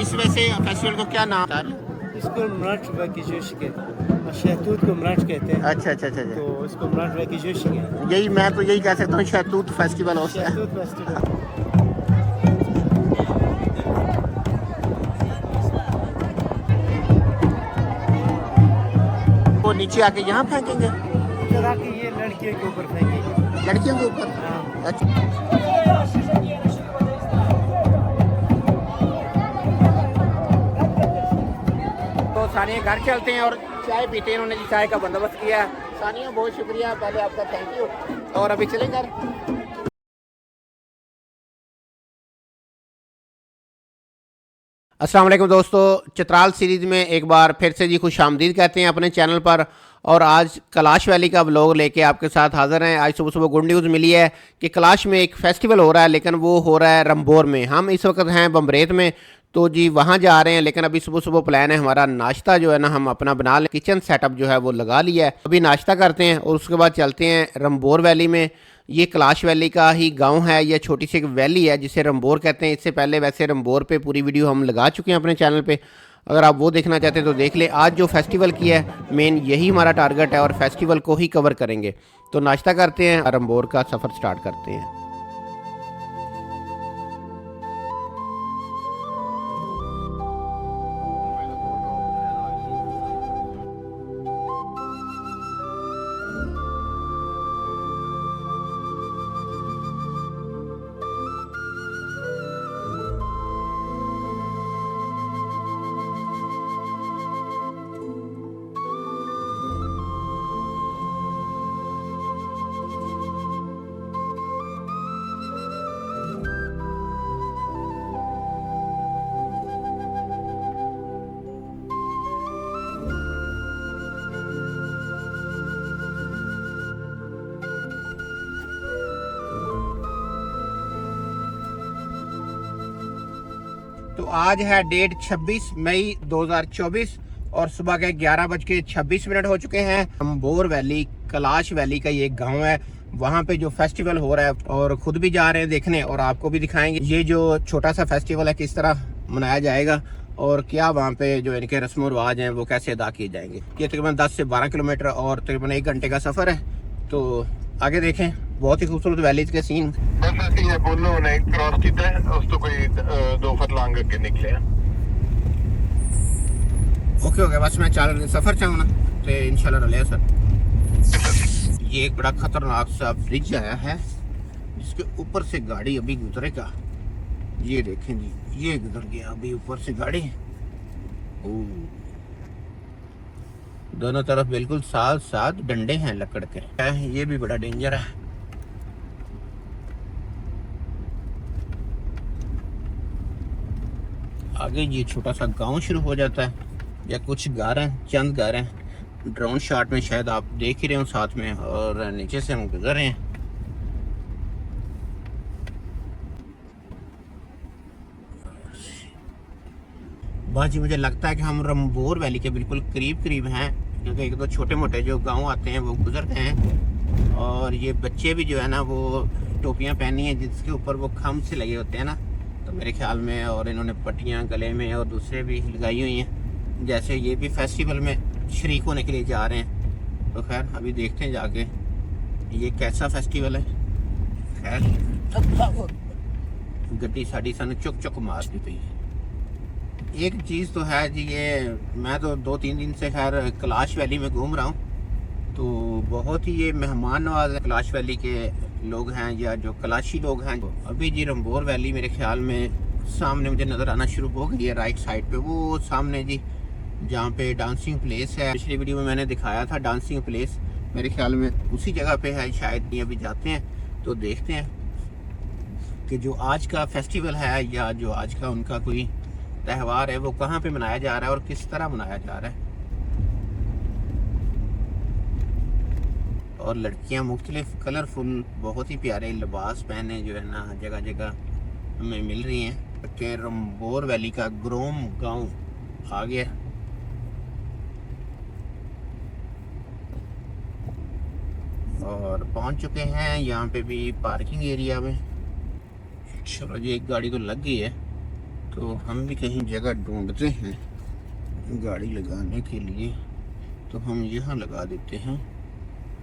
इस वैसे फेस्टिवल को क्या नाम था? इसको मराठ की जोश कहते हैं, शहतूत को मराठ कहते हैं। अच्छा अच्छा अच्छा अच्छा। तो इसको मराठ की जोश है। यही मैं तो यही कह सकता हूँ, शहतूत फेस्टिवल होता है। शहतूत फेस्टिवल। वो नीचे आके यहाँ फेंकेंगे, इधर आके ये लड़कियों के ऊपर फेंकेंगे। लड़कियों के ऊपर? हाँ। अच्छा। तो सानिया घर चलते हैं और चाय पीते हैं। उन्होंने जी चाय का बंदोबस्त किया है। सानिया बहुत शुक्रिया पहले आपका, थैंक यू। और अभी चलें घर। अस्सलाम वालेकुम दोस्तों, चित्राल सीरीज़ में एक बार फिर से जी खुश आमदीद कहते हैं अपने चैनल पर। और आज कैलाश वैली का व्लॉग लेके आपके साथ हाज़िर हैं। आज सुबह सुबह गुड न्यूज़ मिली है कि कैलाश में एक फ़ेस्टिवल हो रहा है, लेकिन वो हो रहा है रंबोर में। हम इस वक्त हैं बमरेत में, तो जी वहाँ जा रहे हैं। लेकिन अभी सुबह सुबह प्लान है हमारा, नाश्ता जो है ना हम अपना बना लें। किचन सेटअप जो है वो लगा लिया है। अभी नाश्ता करते हैं और उसके बाद चलते हैं रंबोर वैली में। ये कैलाश वैली का ही गांव है, यह छोटी सी एक वैली है जिसे रंबोर कहते हैं। इससे पहले वैसे रंबोर पे पूरी वीडियो हम लगा चुके हैं अपने चैनल पे, अगर आप वो देखना चाहते हैं तो देख लें। आज जो फेस्टिवल की है मेन यही हमारा टारगेट है और फेस्टिवल को ही कवर करेंगे। तो नाश्ता करते हैं, रंबोर का सफ़र स्टार्ट करते हैं। तो आज है डेट 26 मई 2024 और सुबह के 11:26 हो चुके हैं। रंबोर वैली, कैलाश वैली का ये गांव है, वहाँ पे जो फेस्टिवल हो रहा है और खुद भी जा रहे हैं देखने और आपको भी दिखाएंगे ये जो छोटा सा फेस्टिवल है किस तरह मनाया जाएगा और क्या वहाँ पे जो इनके रस्म रिवाज हैं वो कैसे अदा किए जाएंगे। ये तकरीबन 10 से 12 किलोमीटर और तकरीबन 1 घंटे का सफ़र है। तो आगे देखें, बहुत ही खूबसूरत वैलीज के सीन। बस ਅਸੀਂ ਇਹ ਬੋਲੋ ਨੇ ਕ੍ਰਾਸ ਕੀਤਾ ਉਸ ਤੋਂ ਕੋਈ 2 ਫੁੱਟ ਲੰਘ ਕੇ ਨਿਕਲੇ ਆ। ओके हो गया, बस मैं चल सफ़र चाहूँ ना तो इंशाल्लाह रले सर। ये एक बड़ा खतरनाक सा ब्रिज आया है जिसके ऊपर से गाड़ी अभी गुजरेगा। ये देखें जी, ये गुजर गया अभी ऊपर से गाड़ी। दोनों तरफ बिल्कुल साथ साथ डंडे हैं लकड़ के, ये भी बड़ा डेंजर है। आगे ये छोटा सा गांव शुरू हो जाता है या कुछ घर हैं, चंद घर हैं। ड्रोन शॉट में शायद आप देख ही रहे हो साथ में, और नीचे से हम गुजर रहे हैं। बाजी मुझे लगता है कि हम रंबोर वैली के बिल्कुल करीब करीब हैं, क्योंकि एक दो छोटे मोटे जो गांव आते हैं वो गुजरते हैं। और ये बच्चे भी जो है ना वो टोपियां पहनी हैं जिसके ऊपर वो खम से लगे होते हैं ना, तो मेरे ख्याल में, और इन्होंने पट्टियां गले में और दूसरे भी लगाई हुई हैं, जैसे ये भी फेस्टिवल में शरीक होने के लिए जा रहे हैं। तो खैर अभी देखते हैं जाके ये कैसा फेस्टिवल है। खैर गड्डी साड़ी सन चुक चुक मार दी पई। एक चीज़ तो है जी, ये मैं तो 2-3 दिन से खैर कैलाश वैली में घूम रहा हूँ, तो बहुत ही ये मेहमान नवाज कैलाश वैली के लोग हैं या जो कैलाशी लोग हैं। अभी जी रंबोर वैली मेरे ख्याल में सामने मुझे नज़र आना शुरू हो गई है, राइट साइड पे वो सामने जी जहाँ पे डांसिंग प्लेस है। पिछली वीडियो में मैंने दिखाया था डांसिंग प्लेस, मेरे ख्याल में उसी जगह पे है शायद। नहीं अभी जाते हैं तो देखते हैं कि जो आज का फेस्टिवल है या जो आज का उनका कोई त्यौहार है वो कहाँ पे मनाया जा रहा है और किस तरह मनाया जा रहा है। और लड़कियां मुख्तलिफ कलरफुल बहुत ही प्यारे लिबास पहने जो है ना जगह जगह हमें मिल रही हैं। कि रंबोर वैली का ग्रोम गांव आ गया और पहुंच चुके हैं यहाँ पे भी पार्किंग एरिया में। चलो जी एक गाड़ी तो लग गई है, तो हम भी कहीं जगह ढूंढते हैं गाड़ी लगाने के लिए, तो हम यहाँ लगा देते हैं।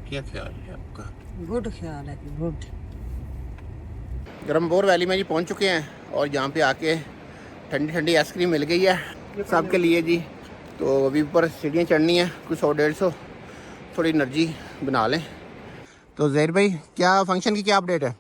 क्या ख्याल है आपका? गुड ख्याल है, गुड। गरमबोर वैली में जी पहुँच चुके हैं और यहाँ पे आके ठंडी ठंडी आइसक्रीम मिल गई है सबके लिए जी। तो अभी ऊपर सीढ़ियाँ चढ़नी है कुछ 100-150, थोड़ी एनर्जी बना लें। तो ज़हीर भाई, क्या फंक्शन की क्या अपडेट है?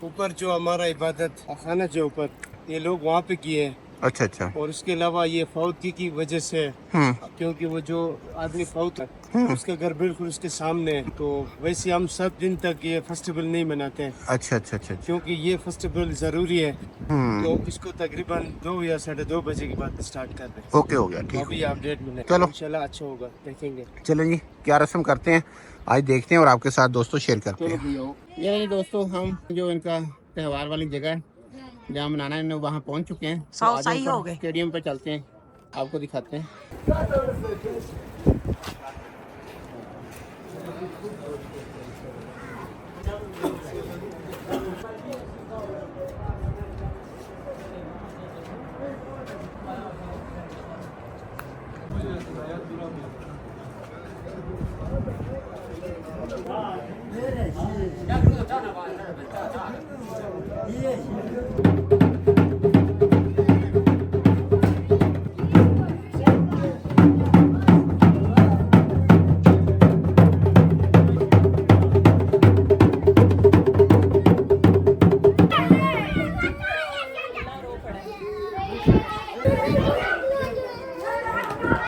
ऊपर जो हमारा इबादत खाना जो ऊपर ये लोग वहाँ पे किए हैं, अच्छा अच्छा। और उसके अलावा ये फौत की वजह से, क्योंकि वो जो आदमी फौत है उसका घर बिल्कुल उसके सामने है, तो वैसे हम सब दिन तक ये फेस्टिवल नहीं मनाते हैं। अच्छा अच्छा अच्छा अच्छा। क्योंकि ये फेस्टिवल जरूरी है, तो इसको तकरीबन 2 या 2:30 बजे के बाद स्टार्ट कर रहे हैं। ओके, हो गया, ठीक। अभी अपडेट मिले, चलो इंशाल्लाह अच्छा होगा, देखेंगे। चलो जी, क्या रस्म करते हैं आज देखते हैं और आपके साथ दोस्तों शेयर करते हैं। ये दोस्तों, हम जो इनका त्यौहार वाली जगह है जहाँ मनाना है वहाँ पहुँच चुके हैं। तो सही हो गए। स्टेडियम पे चलते हैं, आपको दिखाते हैं।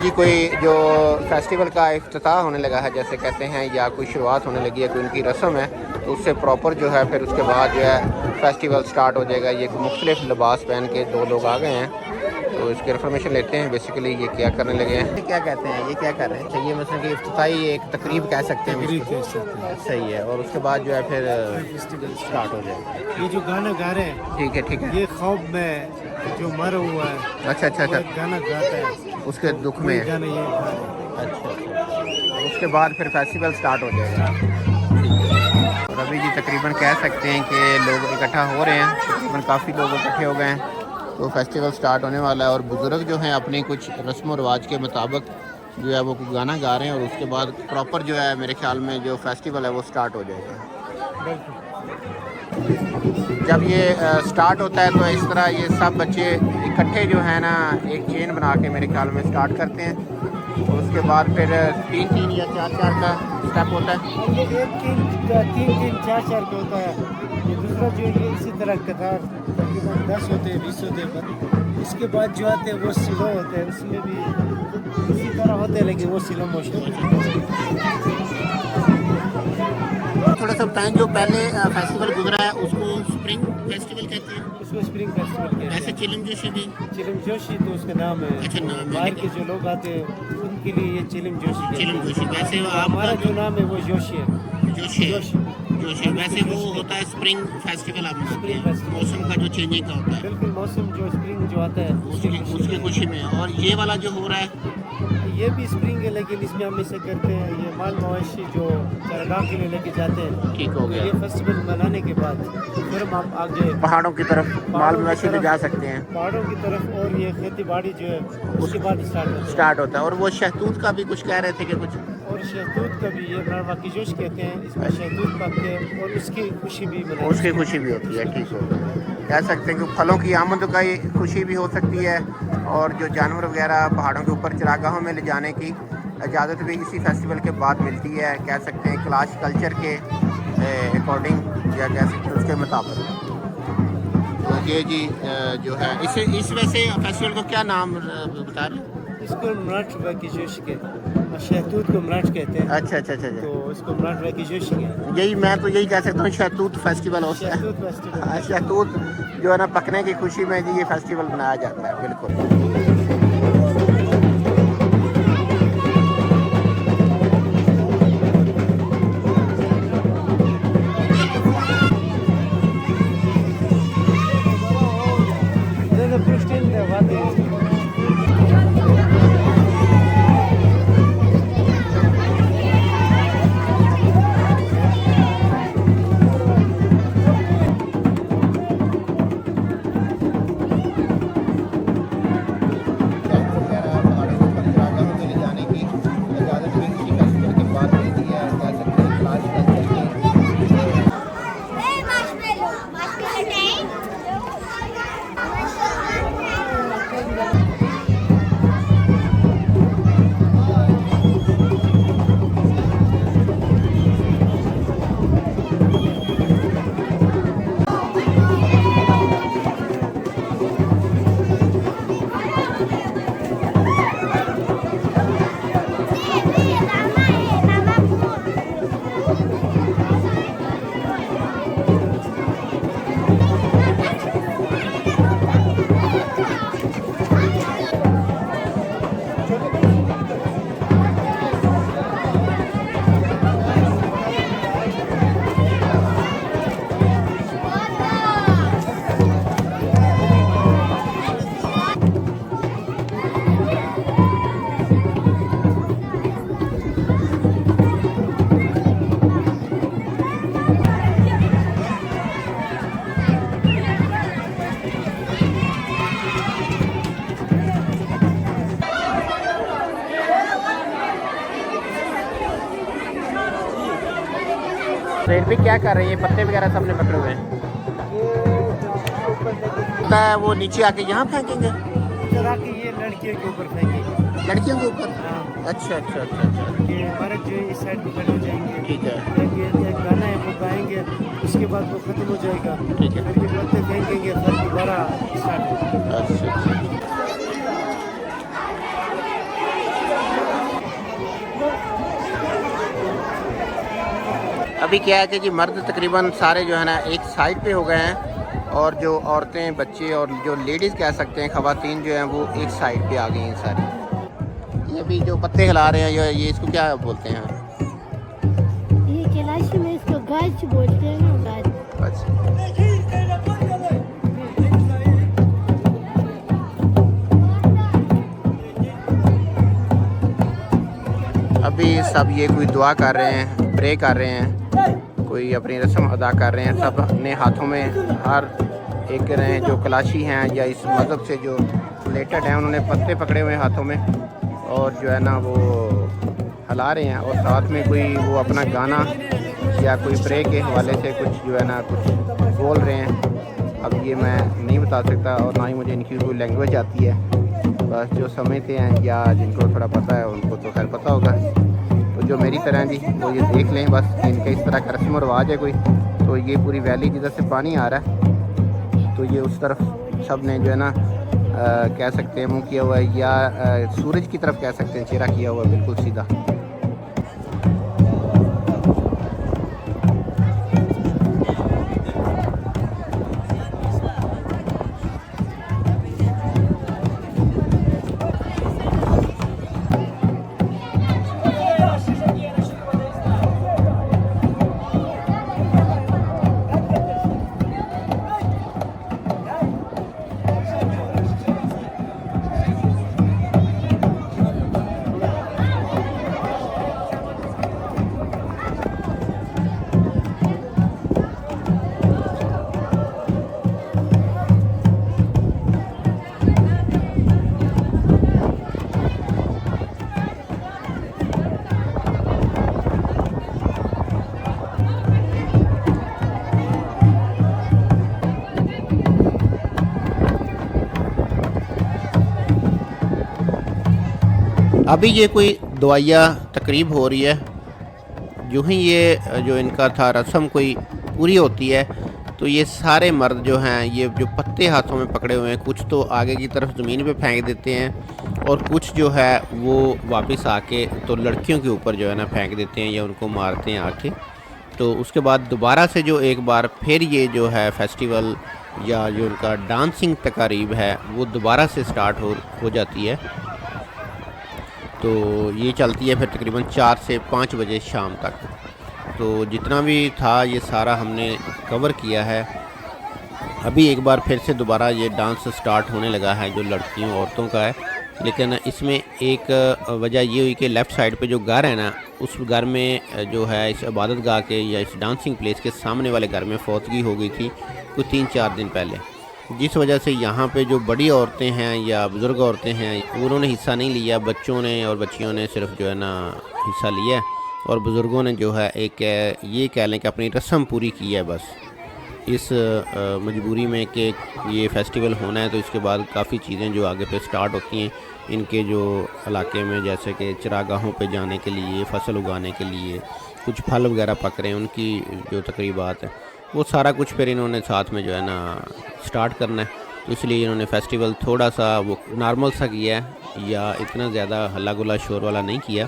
जी कोई जो फेस्टिवल का इफ्तिताह होने लगा है जैसे कहते हैं, या कोई शुरुआत होने लगी है, कोई उनकी रस्म है, तो उससे प्रॉपर जो है फिर उसके बाद जो है फेस्टिवल स्टार्ट हो जाएगा। ये मुख्तलिफ लिबास पहन के 2 लोग आ गए हैं, तो इसकी इन्फॉर्मेशन लेते हैं। बेसिकली ये क्या करने लगे हैं, क्या कहते हैं, ये क्या कर रहे हैं? अच्छा, ये मतलब कि इफ्तिताही एक तकरीब कह सकते हैं इसको। सही है। और उसके बाद जो है फिर स्टार्ट हो जाएगा। ये जो गाना गा रहे हैं, ठीक है ठीक है। ये खौफ में जो मरा हुआ है, अच्छा अच्छा वो अच्छा, एक गाना गाता है, उसके दुख में। ये गाना ये गा रहे हैं। अच्छा, उसके बाद फिर फेस्टिवल स्टार्ट हो जाएगा। और अभी जी तकरीबन कह सकते हैं कि लोग इकट्ठा हो रहे हैं, तकरीबन काफ़ी लोग इकट्ठे हो गए हैं, तो फेस्टिवल स्टार्ट होने वाला है। और बुज़ुर्ग जो हैं अपनी कुछ रस्म व रवाज के मुताबिक जो है वो गाना गा रहे हैं, और उसके बाद प्रॉपर जो है मेरे ख्याल में जो फेस्टिवल है वो स्टार्ट हो जाएगा। जब ये स्टार्ट होता है तो इस तरह ये सब बच्चे इकट्ठे जो है ना एक चेन बना के मेरे ख्याल में स्टार्ट करते हैं, और उसके बाद फिर 3-3 या 4-4 का स्टेप होता है। ये 3-3, 4-4 का होता है। ये दूसरा जो है इसी तरह कतार तकरीबन 10 होते हैं, 20 होते हैं। इसके बाद जो आते हैं वो स्लो होते हैं, उसमें भी इसी तरह होते हैं, लेकिन वो स्लो मोशन। थोड़ा सा बताएं, जो पहले फेस्टिवल गुजरा है उसको स्प्रिंग फेस्टिवल कहते हैं, उसको स्प्रिंग फेस्टिवल कहते हैं। ऐसे चिलम जोशी भी। चिलम जोशी तो उसका नाम है। अच्छा, नाम है। बाहर के जो लोग आते हैं उनके लिए ये चिलम जोशी कहते हैं। चिलम जोशी। वैसे हमारा जो नाम है वो जोशी है। जोशी जोशी। वैसे वो होता है स्प्रिंग फेस्टिवल, आप बोलते हैं मौसम का जो चेंजिंग का होता है। बिल्कुल, मौसम जो स्प्रिंग जो आता है उसकी खुशी में। और ये वाला जो हो रहा है ये भी स्प्रिंग है, लेकिन इसमें हम इसे करते हैं, ये माल मवेशी जो चरगाह के लिए लेके जाते हैं। ठीक हो गया। ये फेस्टिवल मनाने के बाद फिर हम आगे पहाड़ों की तरफ माल मवेशी ले जा सकते हैं, पहाड़ों की तरफ, और ये खेती बाड़ी जो है उसके बाद स्टार्ट होता है। और वो शहतूत का भी कुछ कह रहे थे कि कुछ, और शहतूत का भी, ये मरवा की जोश कहते हैं, इसमें शहतूत पकते हैं और उसकी खुशी भी मनाई। उसकी खुशी भी होती है। ठीक हो गया। कह सकते हैं कि फलों की आमद का खुशी भी हो सकती है, और जो जानवर वगैरह पहाड़ों के ऊपर चरागाहों में ले जाने की इजाज़त भी इसी फेस्टिवल के बाद मिलती है। कह सकते हैं क्लाश कल्चर के अकॉर्डिंग, या कह सकते हैं उसके मुताबिक। तो ये जी जो है इस वैसे फेस्टिवल को क्या नाम बता रहे हैं? इसको मराठ की जोश कहते हैं, शहतूत को मराठ कहते हैं। अच्छा अच्छा अच्छा अच्छा। तो इसको मराठ की जोश कहते हैं। यही मैं तो यही कह सकता हूँ, शहतूत फेस्टिवल होता है। शहतूत फेस्टिवल। हाँ, शहतूत जो है ना पकने की खुशी में जी ये फेस्टिवल मनाया जाता है। बिल्कुल। तो इन पे क्या कर रहे हैं, ये पत्ते वगैरह सबने पकड़े हुए हैं? पता है वो नीचे आके यहाँ फेंकेंगे, इधर आके ये लड़कियों के ऊपर फेंकेंगे। लड़कियों के ऊपर? हाँ। अच्छा अच्छा अच्छा अच्छा, ये मर्द जो है इस साइड पे खड़े हो जाएंगे। ठीक है। एक गाना है वो गाएंगे, उसके बाद वो खत्म हो जाएगा। ठीक है। फिर ये पत्ते फेंकेंगे, फिर दोबारा स्टार्ट होगा। अच्छा अच्छा। अभी क्या है कि जी मर्द तकरीबन सारे जो है ना एक साइड पे हो गए हैं, और जो औरतें, बच्चे और जो लेडीज़ कह सकते हैं, ख़वातीन जो हैं वो एक साइड पे आ गई हैं सारी। ये अभी जो पत्ते हिला रहे हैं, ये इसको क्या बोलते हैं? ये कैलाशी में इसको गाज बोलते हैं ना, गाज। अच्छा। अभी सब ये कोई दुआ कर रहे हैं, प्रे कर रहे हैं, कोई अपनी रस्म अदा कर रहे हैं। सब अपने हाथों में हर एक रहे जो कलाशी हैं या इस मज़हब से जो रिलेटेड हैं, उन्होंने पत्ते पकड़े हुए हैं हाथों में, और जो है ना वो हिला रहे हैं, और साथ में कोई वो अपना गाना या कोई प्रे के हवाले से कुछ जो है ना कुछ बोल रहे हैं। अब ये मैं नहीं बता सकता, और ना ही मुझे इनकी कोई लैंग्वेज आती है। बस जो समझते हैं या जिनको थोड़ा पता है उनको तो खैर पता होगा, तो जो मेरी तरह जी वो ये देख लें बस। इनका इस तरह का रस्म रवाज है कोई। तो ये पूरी वैली जिधर से पानी आ रहा है, तो ये उस तरफ सब ने जो है ना कह सकते हैं मुँह किया हुआ है, या सूरज की तरफ कह सकते हैं चेहरा किया हुआ है बिल्कुल सीधा। अभी ये कोई दुआया तकरीब हो रही है। यूँ ही ये जो इनका था रस्म कोई पूरी होती है, तो ये सारे मर्द जो हैं ये जो पत्ते हाथों में पकड़े हुए हैं, कुछ तो आगे की तरफ ज़मीन पे फेंक देते हैं, और कुछ जो है वो वापस आके तो लड़कियों के ऊपर जो है ना फेंक देते हैं या उनको मारते हैं आके। तो उसके बाद दोबारा से जो एक बार फिर ये जो है फेस्टिवल या जो उनका डांसिंग तकारीब है वो दोबारा से स्टार्ट हो जाती है। तो ये चलती है फिर तकरीबन 4 से 5 बजे शाम तक। तो जितना भी था ये सारा हमने कवर किया है। अभी एक बार फिर से दोबारा ये डांस स्टार्ट होने लगा है जो लड़कियों औरतों का है, लेकिन इसमें एक वजह ये हुई कि लेफ़्ट साइड पे जो घर है ना, उस घर में जो है इस इबादत गाह के या इस डांसिंग प्लेस के सामने वाले घर में फौतगी हो गई थी कुछ 3-4 दिन पहले, जिस वजह से यहाँ पे जो बड़ी औरतें हैं या बुज़ुर्ग औरतें हैं उन्होंने हिस्सा नहीं लिया। बच्चों ने और बच्चियों ने सिर्फ जो है ना हिस्सा लिया, और बुज़ुर्गों ने जो है एक ये कह लें कि अपनी रस्म पूरी की है बस। इस मजबूरी में कि ये फेस्टिवल होना है, तो इसके बाद काफ़ी चीज़ें जो आगे पे स्टार्ट होती हैं इनके जो इलाके में, जैसे कि चरागाहों पे जाने के लिए, फसल उगाने के लिए, कुछ फल वगैरह पक रहे हैं, उनकी जो तकरीबात है वो सारा कुछ फिर इन्होंने साथ में जो है ना स्टार्ट करना है। तो इसलिए इन्होंने फेस्टिवल थोड़ा सा वो नॉर्मल सा किया है, या इतना ज़्यादा हल्ला गुल्ला शोर वाला नहीं किया।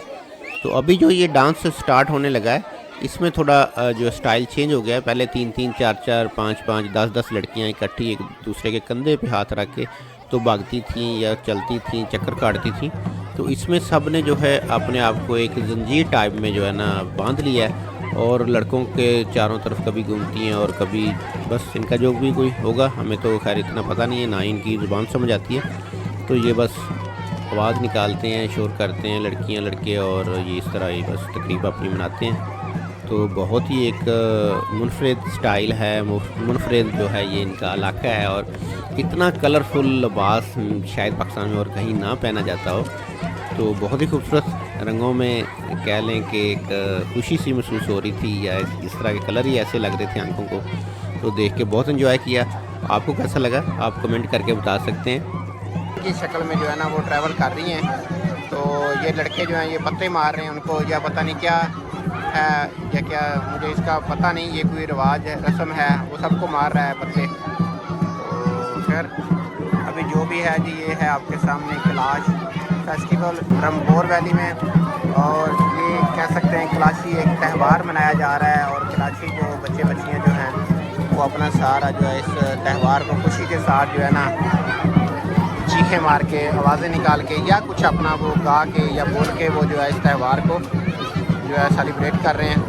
तो अभी जो ये डांस स्टार्ट होने लगा है, इसमें थोड़ा जो स्टाइल चेंज हो गया है। पहले 3-3, 4-4, 5-5, 10-10 लड़कियां इकट्ठी एक दूसरे के कंधे पे हाथ रख के तो भागती थीं या चलती थीं, चक्कर काटती थीं। तो इसमें सब ने जो है अपने आप को एक जंजीर टाइप में जो है ना बांध लिया है, और लड़कों के चारों तरफ कभी घूमती हैं और कभी बस इनका जो भी कोई होगा, हमें तो खैर इतना पता नहीं है, ना इनकी ज़ुबान समझ आती है। तो ये बस आवाज़ निकालते हैं, शोर करते हैं लड़कियां लड़के, और ये इस तरह ही बस तकरीब अपनी मनाते हैं। तो बहुत ही एक मुनफरिद स्टाइल है, मुनफरिद जो है ये इनका इलाका है, और इतना कलरफुल लिबास शायद पाकिस्तान में और कहीं ना पहना जाता हो। तो बहुत ही खूबसूरत रंगों में कह लें कि एक खुशी सी महसूस हो रही थी, या इस तरह के कलर ही ऐसे लग रहे थे आंखों को, तो देख के बहुत एंजॉय किया। आपको कैसा लगा आप कमेंट करके बता सकते हैं। की शक्ल में जो है ना वो ट्रैवल कर रही हैं, तो ये लड़के जो हैं ये पत्ते मार रहे हैं उनको, या पता नहीं क्या है या क्या, मुझे इसका पता नहीं, ये कोई रिवाज है, रस्म है, वो सबको मार रहा है पत्ते। तो खैर अभी जो भी है जी, ये है आपके सामने कैलाश फेस्टिवल रंभोर वैली में, और ये कह सकते हैं कैलाशी एक त्यौहार मनाया जा रहा है, और कैलाशी जो बच्चे बच्चियाँ जो हैं वो अपना सारा जो है इस त्यौहार को खुशी के साथ जो है ना चीखें मार के, आवाज़ें निकाल के, या कुछ अपना वो गा के या बोल के वो जो है इस त्यौहार को जो है सेलिब्रेट कर रहे हैं।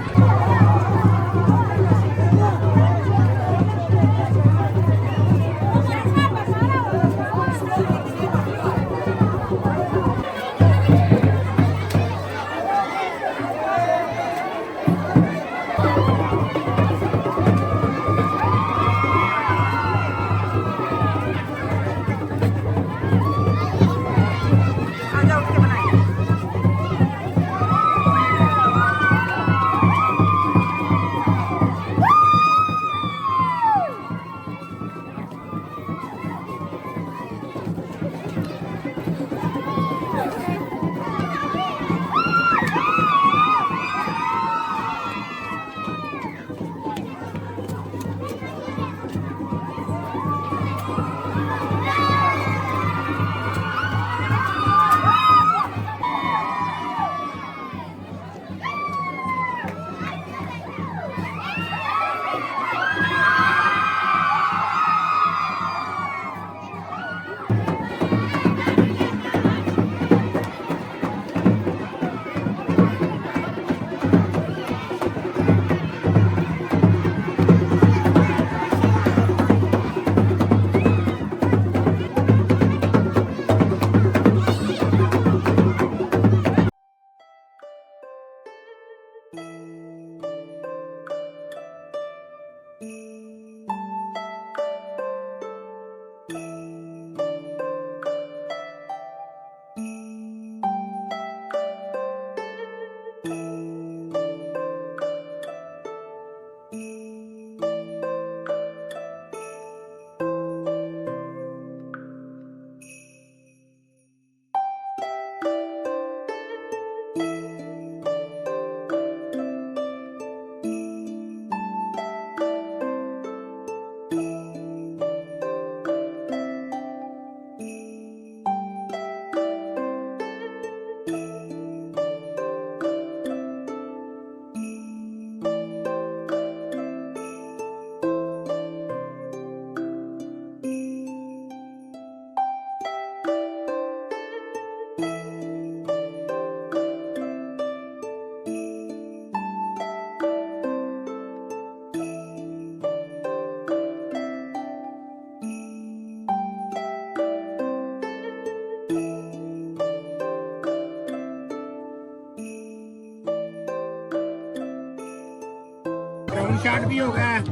ग्राउंड शॉट भी हो गया है,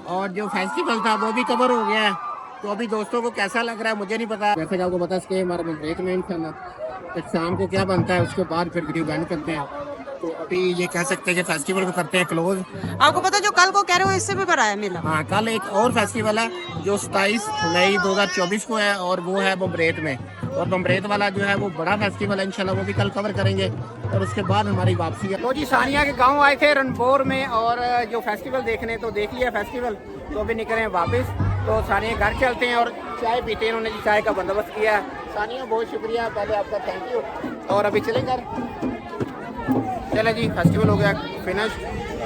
और जो फेस्टिवल था वो भी कवर हो गया है। तो अभी दोस्तों को कैसा लग रहा है मुझे नहीं पता, जैसे कि आपको बता सके हमारा ब्रेक में इंशाल्लाह शाम को क्या बनता है उसके बाद फिर वीडियो बैंड करते हैं। तो अभी ये कह सकते हैं कि फेस्टिवल को करते हैं क्लोज। आपको पता जो कल को कह रहे हो इससे भी बड़ा है मेला। हाँ, कल एक और फेस्टिवल है जो 27 मई 2024 को है, और वो है बमरेत में, और बमरेत वाला जो है वो बड़ा फेस्टिवल है, इंशाल्लाह वो भी कल कवर करेंगे, और उसके बाद हमारी वापसी है। तो जी सानिया के गांव आए थे रनपुर में, और जो फेस्टिवल देखने, तो देख लिया फेस्टिवल, तो अभी निकले हैं वापस। तो सानिया घर चलते हैं और चाय पीते हैं, उन्होंने चाय का बंदोबस्त किया है। सानिया बहुत शुक्रिया, पहले आपका थैंक यू। और अभी चलें घर, चले जी, फेस्टिवल हो गया फिनिश,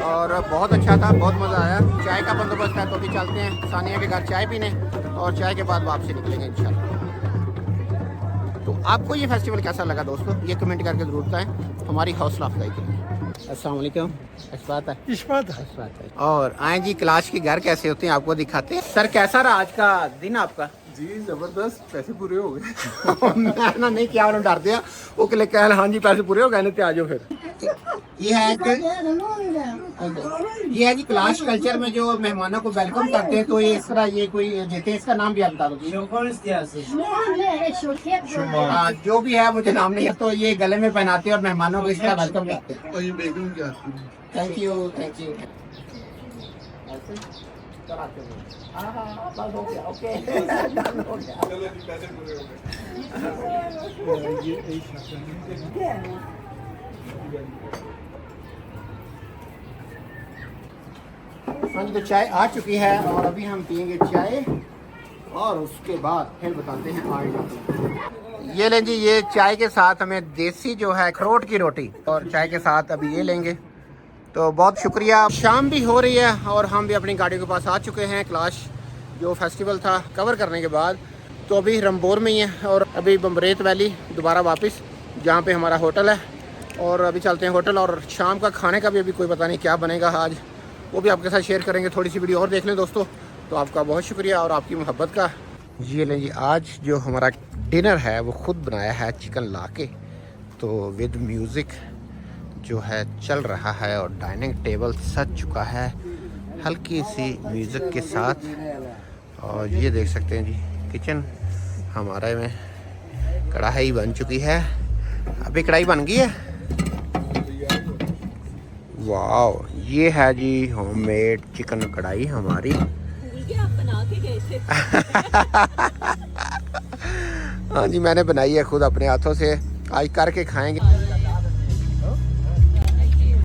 और बहुत अच्छा था, बहुत मज़ा आया। चाय का बंदोबस्त है, तो अभी चलते हैं सानिया के घर चाय पीने, और चाय के बाद वापसी निकलेंगे इंशाल्लाह। तो आपको ये फेस्टिवल कैसा लगा दोस्तों, ये कमेंट करके ज़रूर बताएं, हमारी हौसला अफजाई करें। अस्सलाम वालेकुम। इस्बात है, इस्बात है। इस्बात है। और आए जी, कैलाश के घर कैसे होते हैं आपको दिखाते हैं। सर कैसा रहा आज का दिन आपका? जी जबरदस्त, पैसे पूरे हो गए। मैं ना नहीं क्या उन्होंने डर दिया वो कहले कह हाँ जी पैसे पूरे हो गए नहीं आ जाओ फिर। ये है जी क्लाश कल्चर में जो मेहमानों को वेलकम करते हैं, तो ये इस तरह ये कोई देते हैं, इसका नाम भी आप बता दो। हाँ जो भी है मुझे नाम नहीं है, तो ये गले में पहनाते हैं और मेहमानों को इस तरह वेलकम करते हैं। Thank you thank you. हाँ जी, तो चाय आ चुकी है और अभी हम पियेंगे चाय और उसके बाद फिर बताते हैं आगे। ये लें जी, ये चाय के साथ हमें देसी जो है अखरोट की रोटी और चाय के साथ अभी ये लेंगे। तो बहुत शुक्रिया। शाम भी हो रही है और हम भी अपनी गाड़ी के पास आ चुके हैं क्लाश जो फेस्टिवल था कवर करने के बाद। तो अभी रंबोर में ही है और अभी बमरेत वैली दोबारा वापस जहाँ पे हमारा होटल है, और अभी चलते हैं होटल। और शाम का खाने का भी अभी कोई पता नहीं क्या बनेगा आज, वो भी आपके साथ शेयर करेंगे। थोड़ी सी वीडियो और देख लें दोस्तों। तो आपका बहुत शुक्रिया और आपकी मोहब्बत का। ये लें जी, आज जो हमारा डिनर है वो खुद बनाया है चिकन ला के, तो विद म्यूज़िक जो है चल रहा है और डाइनिंग टेबल सज चुका है हल्की सी म्यूज़िक के साथ। और ये देख सकते हैं जी किचन हमारे में कढ़ाई बन चुकी है। अभी कढ़ाई बन गई है। वाह, ये है जी होममेड चिकन कढ़ाई हमारी। हाँ जी, मैंने बनाई है खुद अपने हाथों से, आज करके खाएंगे।